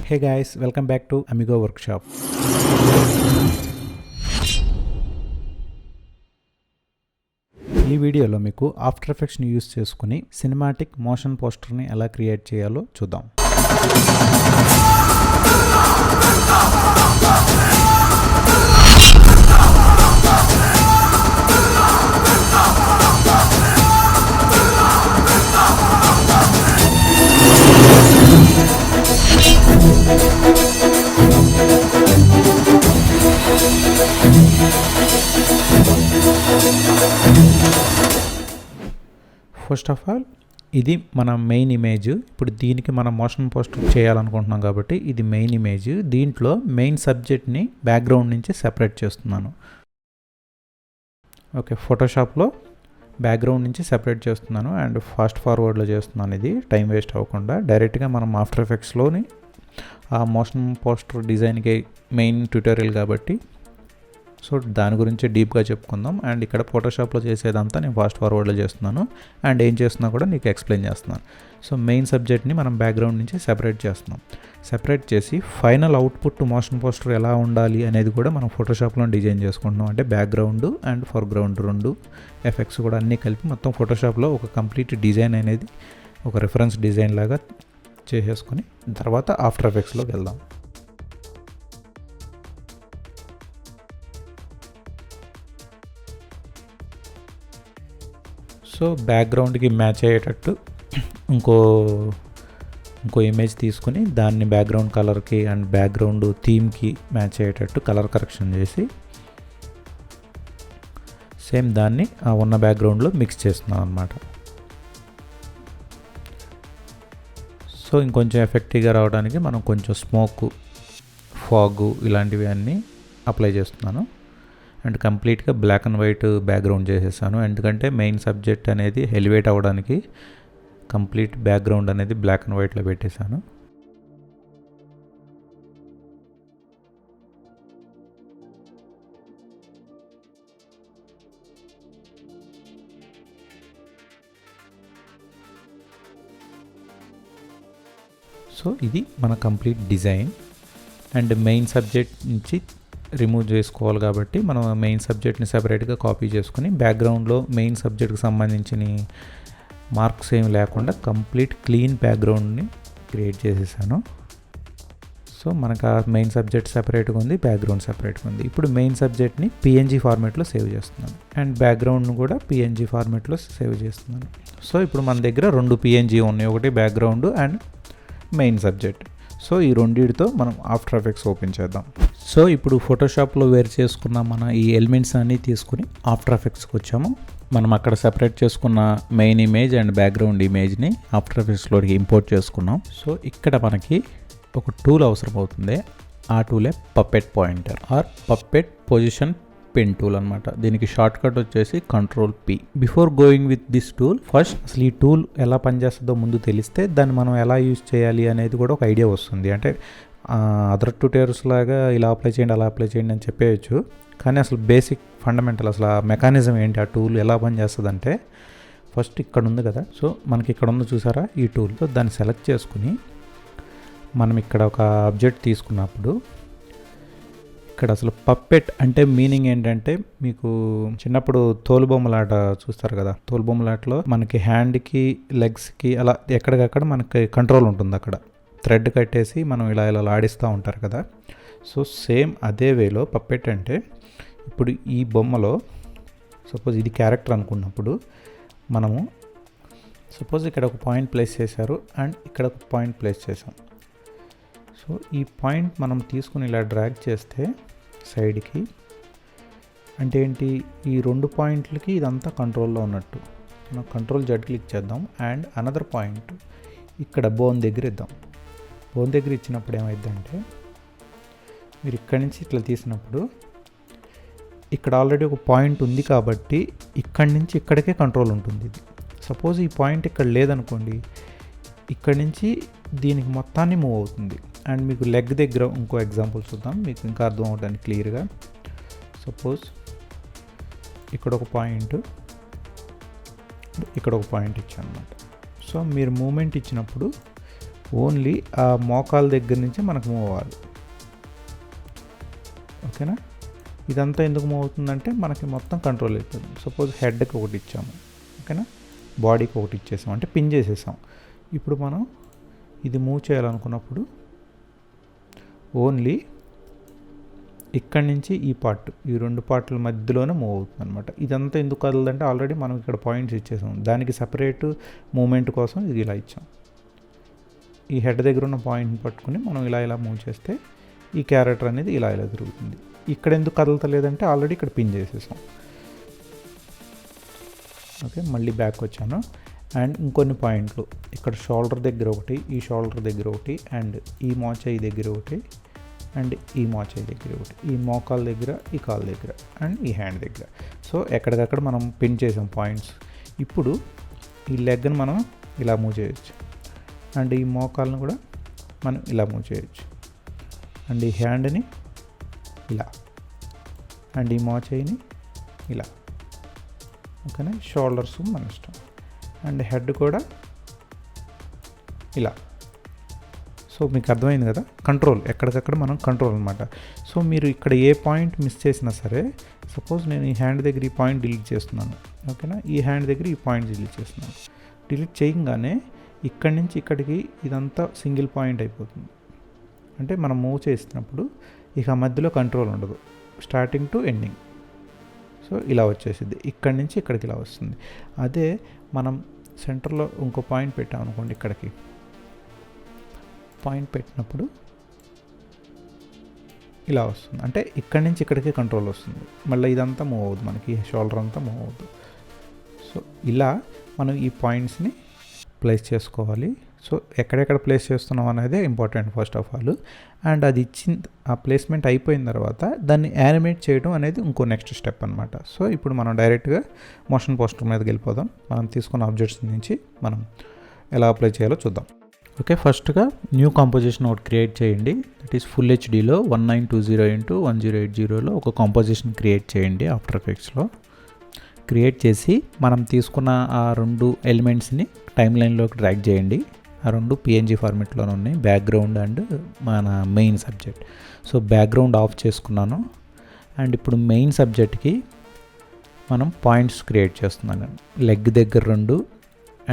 Hey guys, welcome back to amigo workshop. ఈ వీడియోలో మీకు ఆఫ్టర్ ఎఫెక్ట్స్ని యూస్ చేసుకుని సినిమాటిక్ మోషన్ పోస్టర్ని ఎలా క్రియేట్ చేయాలో చూద్దాం. ఫస్ట్ ఆఫ్ ఆల్ ఇది మన మెయిన్ ఇమేజ్. ఇప్పుడు దీనికి మనం మోషన్ పోస్టర్ చేయాలనుకుంటున్నాం కాబట్టి ఇది మెయిన్ ఇమేజ్. దీంట్లో మెయిన్ సబ్జెక్ట్ని బ్యాక్గ్రౌండ్ నుంచి సెపరేట్ చేస్తున్నాను. ఓకే, ఫోటోషాప్లో బ్యాక్గ్రౌండ్ నుంచి సెపరేట్ చేస్తున్నాను అండ్ ఫాస్ట్ ఫార్వర్డ్లో చేస్తున్నాను. ఇది టైం వేస్ట్ అవ్వకుండా డైరెక్ట్గా మనం ఆఫ్టర్ ఎఫెక్ట్స్లోని ఆ మోషన్ పోస్టర్ డిజైన్కి మెయిన్ ట్యూటోరియల్ కాబట్టి సో దాని గురించి డీప్గా చెప్పుకుందాం. అండ్ ఇక్కడ ఫోటోషాప్లో చేసేదంతా నేను ఫాస్ట్ ఫార్వర్డ్లో చేస్తున్నాను అండ్ ఏం చేస్తున్నా కూడా నీకు ఎక్స్ప్లెయిన్ చేస్తున్నాను. సో మెయిన్ సబ్జెక్ట్ని మనం బ్యాక్గ్రౌండ్ నుంచి సెపరేట్ చేస్తున్నాం. సెపరేట్ చేసి ఫైనల్ అవుట్పుట్ మోషన్ పోస్టర్ ఎలా ఉండాలి అనేది కూడా మనం ఫోటోషాప్లో డిజైన్ చేసుకుంటున్నాం. అంటే బ్యాక్గ్రౌండ్ అండ్ ఫోర్గ్రౌండ్ రెండు ఎఫెక్ట్స్ కూడా అన్నీ కలిపి మొత్తం ఫోటోషాప్లో ఒక కంప్లీట్ డిజైన్ అనేది ఒక రిఫరెన్స్ డిజైన్ లాగా చేసేసుకొని తర్వాత ఆఫ్టర్ ఎఫెక్ట్స్లోకి వెళ్దాం. సో బ్యాక్గ్రౌండ్కి మ్యాచ్ అయ్యేటట్టు ఇంకో ఇమేజ్ తీసుకుని దాన్ని బ్యాక్గ్రౌండ్ కలర్కి అండ్ బ్యాక్గ్రౌండ్ థీమ్కి మ్యాచ్ అయ్యేటట్టు కలర్ కరెక్షన్ చేసి సేమ్ దాన్ని ఆ ఉన్న బ్యాక్గ్రౌండ్లో మిక్స్ చేస్తున్నాం అన్నమాట. సో ఇంకొంచెం ఎఫెక్టివ్గా రావడానికి మనం కొంచెం స్మోక్, ఫాగు ఇలాంటివి అన్నీ అప్లై చేస్తున్నాను. అండ్ కంప్లీట్గా బ్లాక్ అండ్ వైట్ బ్యాక్గ్రౌండ్ చేసేసాను. ఎందుకంటే మెయిన్ సబ్జెక్ట్ అనేది ఎలివేట్ అవ్వడానికి కంప్లీట్ బ్యాక్గ్రౌండ్ అనేది బ్లాక్ అండ్ వైట్లో పెట్టేశాను. సో ఇది మన complete design. And main subject నుంచి రిమూవ్ చేసుకోవాలి కాబట్టి మనం మెయిన్ సబ్జెక్ట్ని సెపరేట్గా కాపీ చేసుకుని బ్యాక్గ్రౌండ్లో మెయిన్ సబ్జెక్ట్కి సంబంధించిన మార్క్స్ ఏమి లేకుండా కంప్లీట్ క్లీన్ బ్యాక్గ్రౌండ్ని క్రియేట్ చేసేసాను. సో మనకు ఆ మెయిన్ సబ్జెక్ట్ సెపరేట్గా ఉంది, బ్యాక్గ్రౌండ్ సెపరేట్గా ఉంది. ఇప్పుడు మెయిన్ సబ్జెక్ట్ని పిఎన్జీ ఫార్మేట్లో సేవ్ చేస్తున్నాను అండ్ బ్యాక్గ్రౌండ్ను కూడా పిఎన్జీ ఫార్మేట్లో సేవ్ చేస్తున్నాను. సో ఇప్పుడు మన దగ్గర రెండు పిఎన్జీ ఉన్నాయి, ఒకటి background and main subject. So ఈ రెండింటితో మనం ఆఫ్టర్ ఎఫెక్ట్స్ ఓపెన్ చేద్దాం. సో ఇప్పుడు ఫోటోషాప్లో వేరు చేసుకున్న మన ఈ ఎలిమెంట్స్ అన్నీ తీసుకుని ఆఫ్టర్ ఎఫెక్ట్స్కి వచ్చాము. మనం అక్కడ సెపరేట్ చేసుకున్న మెయిన్ ఇమేజ్ అండ్ బ్యాక్గ్రౌండ్ ఇమేజ్ని ఆఫ్టర్ ఎఫెక్ట్స్లోకి ఇంపోర్ట్ చేసుకున్నాం. సో ఇక్కడ మనకి ఒక టూల్ అవసరం అవుతుంది. ఆ టూలే puppet pointer or puppet position pen tool అనమాట. దీనికి షార్ట్ కట్ వచ్చేసి Ctrl+P. Before going with this tool first అసలు ఈ టూల్ ఎలా పనిచేస్తుందో ముందు తెలిస్తే దాన్ని మనం ఎలా యూజ్ చేయాలి అనేది కూడా ఒక ఐడియా వస్తుంది. అంటే అదర్ ట్యూటోరియల్స్ లాగా ఇలా అప్లై చేయండి అలా అప్లై చేయండి అని చెప్పేయచ్చు, కానీ అసలు బేసిక్ ఫండమెంటల్ అసలు ఆ మెకానిజం ఏంటి, ఆ టూల్ ఎలా పనిచేస్తుంది అంటే ఫస్ట్ ఇక్కడ ఉంది కదా. సో మనకి ఇక్కడ ఉంది చూసారా ఈ టూల్. సో దాన్ని సెలెక్ట్ చేసుకుని మనం ఇక్కడ ఒక ఆబ్జెక్ట్ తీసుకున్నప్పుడు ఇక్కడ అసలు పప్పెట్ అంటే మీనింగ్ ఏంటంటే మీకు చిన్నప్పుడు తోలుబొమ్మలాట చూస్తారు కదా, తోలుబొమ్మలాటలో మనకి హ్యాండ్కి లెగ్స్కి అలా ఎక్కడికక్కడ మనకి కంట్రోల్ ఉంటుంది. అక్కడ థ్రెడ్ కట్టేసి మనం ఇలా ఆడిస్తూ ఉంటారు కదా. సో సేమ్ అదే వేలో పప్పెట్ అంటే ఇప్పుడు ఈ బొమ్మలో సపోజ్ ఇది క్యారెక్టర్ అనుకున్నప్పుడు మనము సపోజ్ ఇక్కడ ఒక పాయింట్ ప్లేస్ చేశారు అండ్ ఇక్కడ ఒక పాయింట్ ప్లేస్ చేసాం. సో ఈ పాయింట్ మనం తీసుకుని ఇలా డ్రాగ్ చేస్తే సైడ్కి అంటే ఏంటి, ఈ రెండు పాయింట్లకి ఇదంతా కంట్రోల్లో ఉన్నట్టు. మనం Ctrl+Z క్లిక్ చేద్దాం అండ్ అనదర్ పాయింట్ ఇక్కడ బోన్ దగ్గర ఇద్దాం. బోన్ దగ్గర ఇచ్చినప్పుడు ఏమైందంటే మీరు ఇక్కడి నుంచి ఇట్లా తీసినప్పుడు ఇక్కడ ఆల్రెడీ ఒక పాయింట్ ఉంది కాబట్టి ఇక్కడి నుంచి ఇక్కడికే కంట్రోల్ ఉంటుంది. ఇది సపోజ్ ఈ పాయింట్ ఇక్కడ లేదనుకోండి, ఇక్కడి నుంచి దీనికి మొత్తాన్ని మూవ్ అవుతుంది. అండ్ మీకు లెగ్ దగ్గర ఇంకో ఎగ్జాంపుల్ చూద్దాం, మీకు ఇంకా అర్థం అవడానికి క్లియర్గా. సపోజ్ ఇక్కడ ఒక పాయింట్, ఇక్కడ ఒక పాయింట్ ఇచ్చాను అనమాట. సో మీరు మూమెంట్ ఇచ్చినప్పుడు ఓన్లీ ఆ మోకాల దగ్గర నుంచి మనకు మూవ్ అవ్వాలి. ఓకేనా? ఇదంతా ఎందుకు మూవ్ అవుతుందంటే మనకి మొత్తం కంట్రోల్ అవుతుంది. సపోజ్ హెడ్కి ఒకటి ఇచ్చాము, ఓకేనా, బాడీకి ఒకటి ఇచ్చేసాం అంటే పిన్ చేసేసాం. ఇప్పుడు మనం ఇది మూవ్ చేయాలనుకున్నప్పుడు ఓన్లీ ఇక్కడి నుంచి ఈ పార్ట్, ఈ రెండు పార్ట్ల మధ్యలోనే మూవ్ అవుతుంది అనమాట. ఇదంతా ఎందుకు కదలదంటే ఆల్రెడీ మనం ఇక్కడ పాయింట్స్ ఇచ్చేసాం. దానికి సపరేట్ మూమెంట్ కోసం ఇది ఇలా ఇచ్చాం. ఈ హెడ్ దగ్గర ఉన్న పాయింట్ని పట్టుకుని మనం ఇలా మూవ్ చేస్తే ఈ క్యారెక్టర్ అనేది ఇలా తిరుగుతుంది. ఇక్కడ ఎందుకు కదలతలేదంటే ఆల్రెడీ ఇక్కడ పిన్ చేసేసాం. ఓకే, మళ్ళీ బ్యాక్ వచ్చాను. అండ్ ఇంకొన్ని పాయింట్లు ఇక్కడ షోల్డర్ దగ్గర ఒకటి, ఈ షోల్డర్ దగ్గర ఒకటి, అండ్ ఈ మోచేయి దగ్గర ఒకటి, అండ్ ఈ మోచేయి దగ్గర ఒకటి, ఈ మోకాల దగ్గర, ఈ కాలు దగ్గర, అండ్ ఈ హ్యాండ్ దగ్గర. సో ఎక్కడికక్కడ మనం పిన్ చేసాం పాయింట్స్. ఇప్పుడు ఈ లెగ్ని మనం ఇలా మూవ్ చేయొచ్చు, అండ్ ఈ మోకాలను కూడా మనం ఇలా మూవ్ చేయొచ్చు, అండ్ ఈ హ్యాండ్ని ఇలా, అండ్ ఈ మోచేయిని ఇలా. ఓకేనా? షోల్డర్స్ మన ఇష్టం, అండ్ హెడ్ కూడా ఇలా. సో మీకు అర్థమైంది కదా, కంట్రోల్ ఎక్కడికక్కడ మనం కంట్రోల్ అనమాట. సో మీరు ఇక్కడ ఏ పాయింట్ మిస్ చేసినా సరే, సపోజ్ నేను ఈ హ్యాండ్ దగ్గర ఈ పాయింట్ డిలీట్ చేస్తున్నాను, ఓకేనా, ఈ హ్యాండ్ దగ్గర ఈ పాయింట్ డిలీట్ చేస్తున్నాను. డిలీట్ చేయగానే ఇక్కడి నుంచి ఇక్కడికి ఇదంతా సింగిల్ పాయింట్ అయిపోతుంది. అంటే మనం మూవ్ చేసినప్పుడు ఇక మధ్యలో కంట్రోల్ ఉండదు, స్టార్టింగ్ టు ఎండింగ్. సో ఇలా వచ్చేసింది, ఇక్కడి నుంచి ఇక్కడికి ఇలా వస్తుంది. అదే మనం సెంటర్లో ఇంకో పాయింట్ పెట్టాం అనుకోండి, ఇక్కడికి పాయింట్ పెట్టినప్పుడు ఇలా వస్తుంది. అంటే ఇక్కడి నుంచి ఇక్కడికి కంట్రోల్ వస్తుంది. మళ్ళీ ఇదంతా మూవ్ అవుతుంది, మనకి షోల్డర్ అంతా మూవ్ అవుతుంది. సో ఇలా మనం ఈ పాయింట్స్ని ప్లేస్ చేసుకోవాలి. సో ఎక్కడెక్కడ ప్లేస్ చేస్తున్నాం అనేది important first of all. And అది ఇచ్చిన ఆ ప్లేస్మెంట్ అయిపోయిన తర్వాత దాన్ని యానిమేట్ చేయడం అనేది ఇంకో నెక్స్ట్ స్టెప్ అనమాట. సో ఇప్పుడు మనం డైరెక్ట్గా మోషన్ పోస్టర్ మీదకి వెళ్ళిపోదాం. మనం తీసుకున్న ఆబ్జెక్ట్స్ నుంచి మనం ఎలా అప్లై చేయాలో చూద్దాం. ఓకే, ఫస్ట్గా న్యూ కాంపోజిషన్ ఒకటి క్రియేట్ చేయండి. దట్ ఈస్ ఫుల్ హెచ్డీలో 1920x1080లో ఒక కాంపోజిషన్ క్రియేట్ చేయండి. ఆఫ్టర్ ఎఫెక్ట్స్లో క్రియేట్ చేసి మనం తీసుకున్న ఆ రెండు ఎలిమెంట్స్ని టైమ్ లైన్లోకి డ్రాగ్ చేయండి. ఆ రెండు పిఎన్జీ ఫార్మెట్లోనే ఉన్నాయి, బ్యాక్గ్రౌండ్ అండ్ మన main subject. So background of చేసుకున్నాను. అండ్ ఇప్పుడు మెయిన్ సబ్జెక్ట్కి మనం పాయింట్స్ క్రియేట్ చేస్తున్నాను. లెగ్ దగ్గర 2,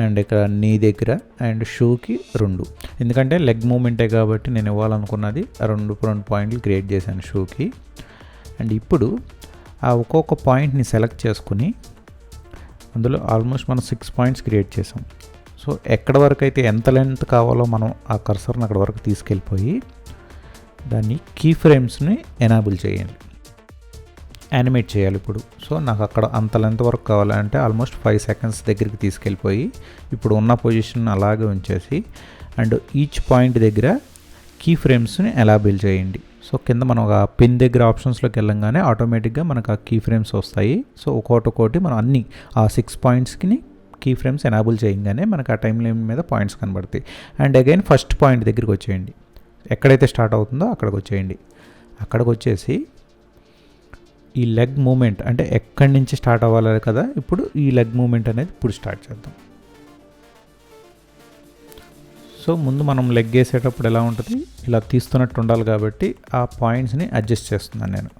అండ్ ఇక్కడ నీ దగ్గర, అండ్ షూకి 2. ఎందుకంటే లెగ్ మూమెంటే కాబట్టి నేను ఇవ్వాలనుకున్నది రెండు పాయింట్లు క్రియేట్ చేశాను షూకి. అండ్ ఇప్పుడు ఆ ఒక్కొక్క పాయింట్ని సెలెక్ట్ చేసుకుని అందులో ఆల్మోస్ట్ మనం 6 పాయింట్స్ క్రియేట్ చేసాం. సో ఎక్కడ వరకు అయితే ఎంత లెంత్ కావాలో మనం ఆ కర్సర్ని అక్కడ వరకు తీసుకెళ్ళిపోయి దాన్ని కీ ఫ్రేమ్స్ని ఎనాబుల్ చేయండి, యానిమేట్ చేయాలి ఇప్పుడు. సో నాకు అక్కడ అంత లెంత్ వరకు కావాలంటే ఆల్మోస్ట్ 5 సెకండ్స్ దగ్గరికి తీసుకెళ్ళిపోయి ఇప్పుడు ఉన్న పొజిషన్ అలాగే ఉంచేసి అండ్ ఈచ్ పాయింట్ దగ్గర కీ ఫ్రేమ్స్ని ఎనాబుల్ చేయండి. సో కింద మనం ఒక పిన్ దగ్గర ఆప్షన్స్లోకి వెళ్ళంగానే ఆటోమేటిక్గా మనకు ఆ కీ ఫ్రేమ్స్ వస్తాయి. సో ఒక్కొక్కటి మనం అన్ని ఆ 6 పాయింట్స్కి కీ ఫ్రేమ్స్ ఎనాబుల్ చేయగానే మనకు ఆ టైం లైన్ మీద పాయింట్స్ కనబడతాయి. అండ్ అగైన్ ఫస్ట్ పాయింట్ దగ్గరికి వచ్చేయండి, ఎక్కడైతే స్టార్ట్ అవుతుందో అక్కడికి వచ్చేయండి. అక్కడికి వచ్చేసి ఈ లెగ్ మూమెంట్ అంటే ఎక్కడి నుంచి స్టార్ట్ అవ్వాలి కదా, ఇప్పుడు ఈ లెగ్ మూమెంట్ అనేది ఇప్పుడు స్టార్ట్ చేద్దాం. సో ముందు మనం లెగ్ వేసేటప్పుడు ఎలా ఉంటుంది, ఇలా తీస్తున్నట్టు ఉండాలి కాబట్టి ఆ పాయింట్స్ని అడ్జస్ట్ చేస్తున్నాను నేను.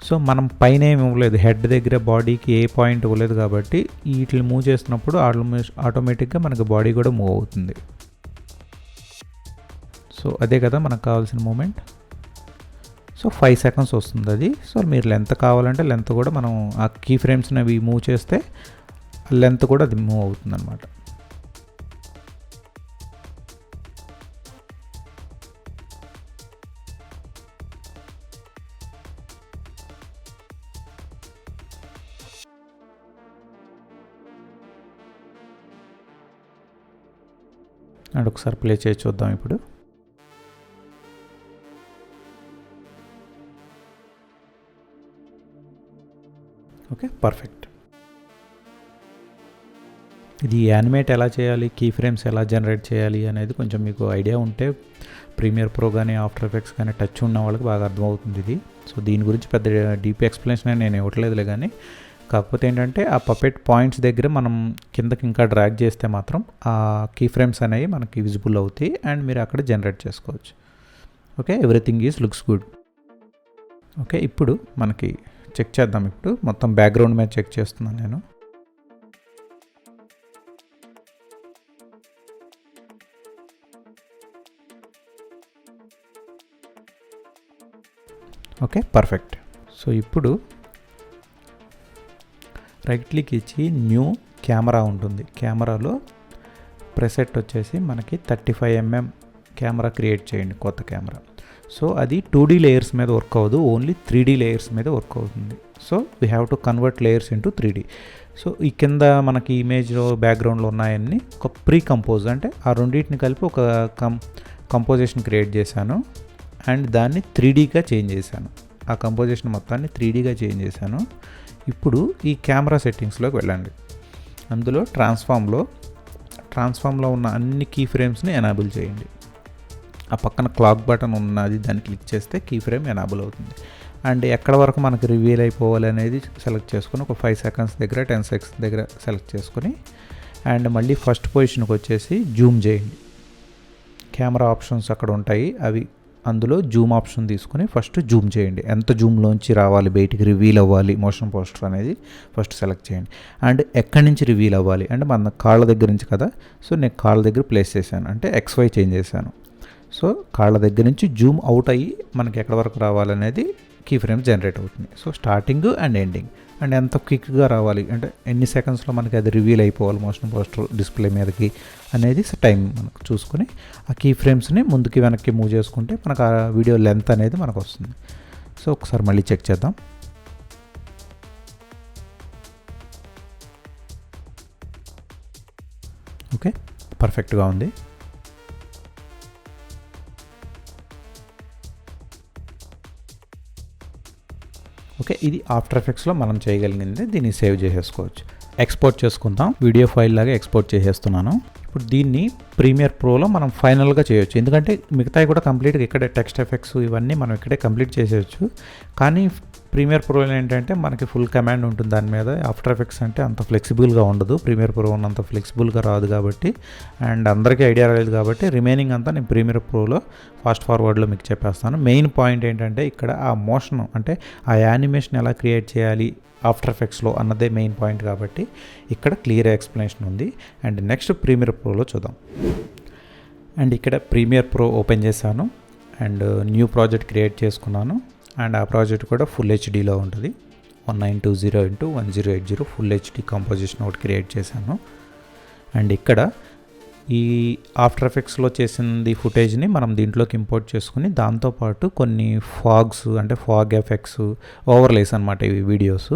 సో మనం పైన ఏమి ఇవ్వలేదు, హెడ్ దగ్గర బాడీకి ఏ పాయింట్ ఇవ్వలేదు కాబట్టి వీటిని మూవ్ చేస్తున్నప్పుడు ఆటోమేటిక్గా మనకు బాడీ కూడా మూవ్ అవుతుంది. సో అదే కదా మనకు కావాల్సిన మూమెంట్. సో 5 సెకండ్స్ వస్తుంది అది. సో మీరు లెంత్ కావాలంటే లెంత్ కూడా మనం ఆ కీ ఫ్రేమ్స్ని అవి మూవ్ చేస్తే లెంత్ కూడా అది మూవ్ అవుతుంది అనమాట. అండ్ ఒకసారి ప్లే చేసి చూద్దాం ఇప్పుడు. Okay, perfect. ఇది యానిమేట్ ఎలా చేయాలి, కీ ఫ్రేమ్స్ ఎలా జనరేట్ చేయాలి అనేది కొంచెం మీకు ఐడియా ఉంటే ప్రీమియర్ ప్రో కానీ ఆఫ్టర్ ఎఫెక్ట్స్ కానీ టచ్ ఉన్న వాళ్ళకి బాగా అర్థమవుతుంది ఇది. సో దీని గురించి పెద్ద డీప్ ఎక్స్ప్లెనేషన్ నేను ఇవ్వట్లేదులే, కానీ కాకపోతే ఏంటంటే ఆ పపెట్ పాయింట్స్ దగ్గర మనం కిందకి ఇంకా డ్రాగ్ చేస్తే మాత్రం ఆ కీ ఫ్రేమ్స్ అనేవి మనకి విజిబుల్ అవుతాయి అండ్ మీరు అక్కడ జనరేట్ చేసుకోవచ్చు. Okay, everything is looks good. Okay, ఇప్పుడు మనకి చెక్ చేద్దాం. ఇప్పుడు మొత్తం బ్యాక్గ్రౌండ్ మీద చెక్ చేస్తున్నాను నేను. Okay, perfect. సో ఇప్పుడు రైట్ క్లిక్ ఇచ్చి న్యూ కెమెరా ఉంటుంది. కెమెరాలో ప్రెసెట్ వచ్చేసి మనకి 35mm కెమెరా క్రియేట్ చేయండి, కొత్త కెమెరా. సో అది 2D లేయర్స్ మీద వర్క్ అవ్వదు, ఓన్లీ 3D లేయర్స్ మీద వర్క్ అవుతుంది. So we have to convert layers into 3D. So ఈ కింద మనకి ఇమేజ్లో బ్యాక్గ్రౌండ్లో ఉన్నాయన్నీ ఒక ప్రీ కంపోజ్, అంటే ఆ రెండింటిని కలిపి ఒక కంపోజిషన్ క్రియేట్ చేశాను అండ్ దాన్ని 3Dగా చేంజ్ చేశాను. ఆ కంపోజిషన్ మొత్తాన్ని 3Dగా చేంజ్ చేశాను. ఇప్పుడు ఈ కెమెరా సెట్టింగ్స్లోకి వెళ్ళండి. అందులో ట్రాన్స్ఫామ్లో ఉన్న అన్ని కీ ఫ్రేమ్స్ని ఎనాబుల్ చేయండి. ఆ పక్కన క్లాక్ బటన్ ఉన్నది, దాన్ని క్లిక్ చేస్తే కీ ఫ్రేమ్ ఎనాబుల్ అవుతుంది. అండ్ ఎక్కడ వరకు మనకు రివీల్ అయిపోవాలి అనేది సెలెక్ట్ చేసుకొని ఒక 5 seconds దగ్గర 10 seconds దగ్గర సెలెక్ట్ చేసుకొని అండ్ మళ్ళీ ఫస్ట్ పొజిషన్కి వచ్చేసి జూమ్ చేయండి. కెమెరా ఆప్షన్స్ అక్కడ ఉంటాయి, అవి అందులో జూమ్ ఆప్షన్ తీసుకొని ఫస్ట్ జూమ్ చేయండి. ఎంత జూమ్లోంచి రావాలి, బయటికి రివీల్ అవ్వాలి మోషన్ పోస్టర్ అనేది ఫస్ట్ సెలెక్ట్ చేయండి. అండ్ ఎక్కడి నుంచి రివీల్ అవ్వాలి అంటే మన కాళ్ళ దగ్గర నుంచి కదా. సో నేను కాళ్ళ దగ్గర ప్లేస్ చేశాను, అంటే XY చేంజ్ చేశాను. సో కాళ్ళ దగ్గర నుంచి జూమ్ అవుట్ అయ్యి మనకి ఎక్కడి వరకు రావాలనేది కీ ఫ్రేమ్ జనరేట్ అవుతుంది. So starting and ending and ఎంత క్విక్గా రావాలి అంటే ఎన్ని సెకండ్స్లో మనకి అది రివీల్ అయిపోవాలి మోషన్ పోస్టర్ డిస్ప్లే మీదకి అనేది టైం మనకు చూసుకొని ఆ కీ ఫ్రేమ్స్ని ముందుకి వెనక్కి మూవ్ చేసుకుంటే మనకు ఆ వీడియో లెంత్ అనేది మనకు వస్తుంది. సో ఒకసారి మళ్ళీ చెక్ చేద్దాం. ఓకే, పర్ఫెక్ట్గా ఉంది. ఓకే, ఇది ఆఫ్టర్ ఎఫెక్ట్స్లో మనం చేయగలిగింది. దీన్ని సేవ్ చేసేసుకోవచ్చు. ఎక్స్పోర్ట్ చేసుకుందాం. వీడియో ఫైల్ లాగా ఎక్స్పోర్ట్ చేసేస్తున్నాను. ఇప్పుడు దీన్ని ప్రీమియర్ ప్రోలో మనం ఫైనల్గా చేయొచ్చు, ఎందుకంటే మిగతాయి కూడా కంప్లీట్గా ఇక్కడే టెక్స్ట్ ఎఫెక్ట్స్ ఇవన్నీ మనం ఇక్కడే కంప్లీట్ చేసేయచ్చు. కానీ ప్రీమియర్ ప్రోలో ఏంటంటే మనకి ఫుల్ కమాండ్ ఉంటుంది దాని మీద. ఆఫ్టర్ ఎఫెక్ట్స్ అంటే అంత ఫ్లెక్సిబుల్గా ఉండదు, ప్రీమియర్ ప్రో ఉన్నంత ఫ్లెక్సిబుల్గా రాదు కాబట్టి అండ్ అందరికీ ఐడియా రాలేదు కాబట్టి రిమైనింగ్ అంతా నేను ప్రీమియర్ ప్రోలో ఫాస్ట్ ఫార్వర్డ్లో మీకు చెప్పేస్తాను. మెయిన్ పాయింట్ ఏంటంటే ఇక్కడ ఆ మోషన్ అంటే ఆ యానిమేషన్ ఎలా క్రియేట్ చేయాలి ఆఫ్టర్ ఎఫెక్ట్స్లో అన్నదే మెయిన్ పాయింట్ కాబట్టి ఇక్కడ క్లియర్ ఎక్స్ప్లెనేషన్ ఉంది. అండ్ నెక్స్ట్ ప్రీమియర్ ప్రోలో చూద్దాం. అండ్ ఇక్కడ ప్రీమియర్ ప్రో ఓపెన్ చేశాను అండ్ న్యూ ప్రాజెక్ట్ క్రియేట్ చేసుకున్నాను. అండ్ ఆ ప్రాజెక్ట్ కూడా ఫుల్ హెచ్డీలో ఉంటుంది. 1920x1080 ఫుల్ హెచ్డీ కంపోజిషన్ ఒకటి క్రియేట్ చేశాను. అండ్ ఇక్కడ ఈ ఆఫ్టర్ ఎఫెక్ట్స్లో చేసింది ఫుటేజ్ని మనం దీంట్లోకి ఇంపోర్ట్ చేసుకుని దాంతోపాటు కొన్ని ఫాగ్స్ అంటే ఫాగ్ ఎఫెక్ట్స్ ఓవర్లేస్ అనమాట ఇవి వీడియోస్,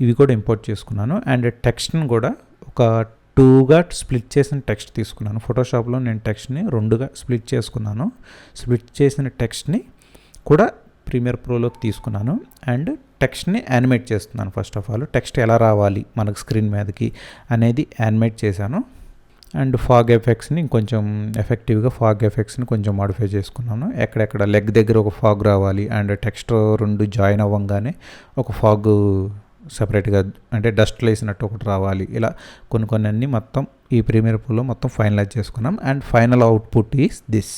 ఇవి కూడా ఇంపోర్ట్ చేసుకున్నాను. అండ్ టెక్స్ట్ని కూడా ఒక 2గా స్ప్లిట్ చేసిన టెక్స్ట్ తీసుకున్నాను. ఫోటోషాప్లో నేను టెక్స్ట్ని 2గా స్ప్లిట్ చేసుకున్నాను. స్ప్లిట్ చేసిన టెక్స్ట్ని కూడా ప్రీమియర్ ప్రోలోకి తీసుకున్నాను అండ్ టెక్స్ట్ని యానిమేట్ చేస్తున్నాను. ఫస్ట్ ఆఫ్ ఆల్ టెక్స్ట్ ఎలా రావాలి మనకు స్క్రీన్ మీదకి అనేది యానిమేట్ చేశాను. అండ్ ఫాగ్ ఎఫెక్ట్స్ని ఇంకొంచెం ఎఫెక్టివ్గా ఫాగ్ ఎఫెక్ట్స్ని కొంచెం మాడిఫై చేసుకున్నాను. ఎక్కడెక్కడ లెగ్ దగ్గర ఒక ఫాగ్ రావాలి అండ్ టెక్స్ట్ 2 జాయిన్ అవ్వగానే ఒక ఫాగ్ సపరేట్గా అంటే డస్ట్ వేసినట్టు ఒకటి రావాలి. ఇలా కొన్ని అన్నీ మొత్తం ఈ ప్రీమియర్ ప్రోలో మొత్తం ఫైనలైజ్ చేసుకున్నాం. And final output is this.